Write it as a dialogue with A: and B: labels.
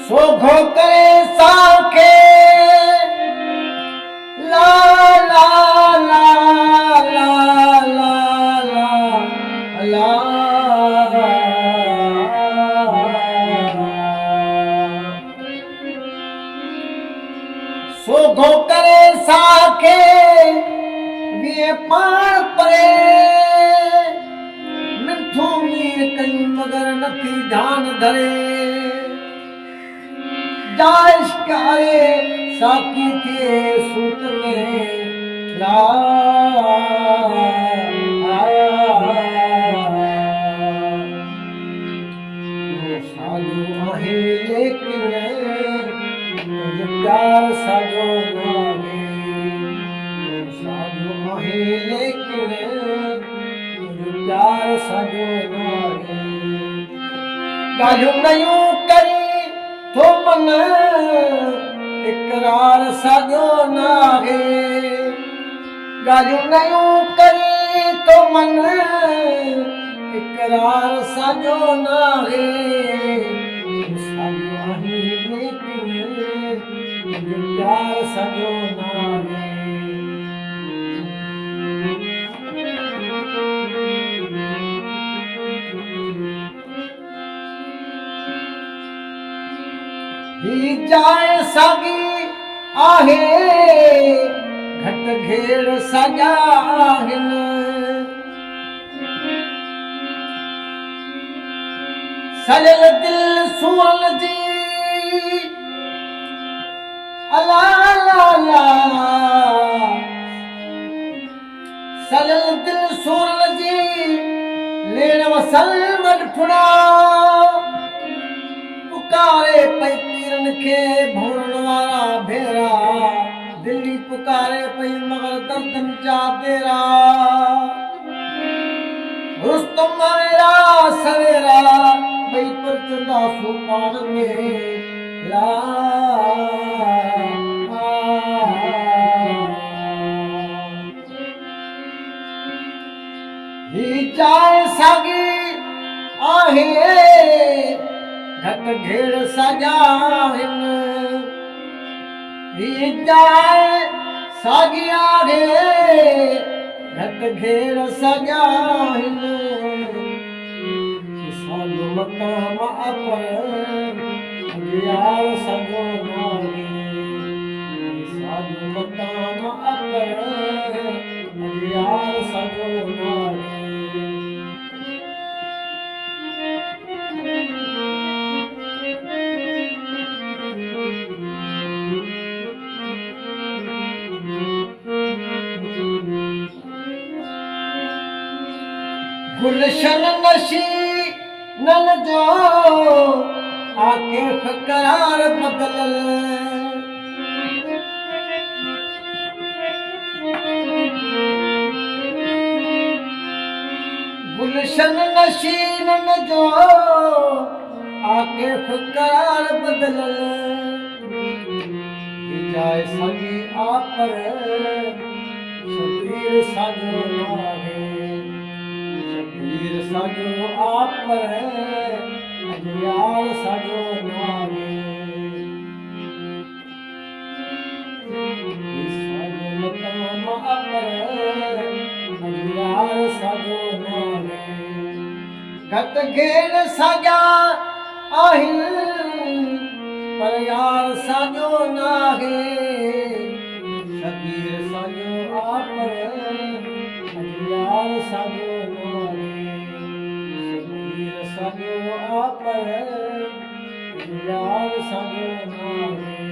A: सोघो करे साखे ला ला ला ला ला ला ला सोघो करे साखे वीए पाण परे मिठो मीर कई मगर नथी ध्यान धरे जाए शिकारे साकी थे सूत में ला साजो आहे लेकिन प्यार साजो नाहे साजो आहे लेकिन प्यार साजो नाहे गालियूं नयूं करी तो मन इकरार साजो नाहे गालियूं नयूं करी तो मन इकरार साजो नाहे साजो आहे लेकिन प्यार साजो नाहे ही जाए सागी आहे घट घेड़ साजा आहिनि सजल दिल सूरन जी अला ला ला सजल दिल सूरन जी लेन वसल मडफुड़ा पुकारे पई पीरन के भूरण वारा भेरा दिल्ली पुकारे पई मगर दर्दन जा तेरा रुस्तम मेरा सवेरा बई पर चंदा सुपान में ला ही जाए सागी आहे घट घेड़ सजाहिन ही जाए सागी आहे घट घेड़ सजाहिन साजो मकाम अपर यार सजो नाहे साजो मकाम अपर यार सजो नाहे गुलशन नशी नन जो आके फकरार बदल गुलशन नशी नन जो आके फकरार बदल जाए सगी आपर शबीर साजो नाहे साजो आप यार साजो नाहे साजो मकाम अपर यार साजो नाहे घट घेड़ साजा आहिनि पर यार साजो नाहे शबीर साजो आप यार साजो नाहे साजो आप यार साजो नाहे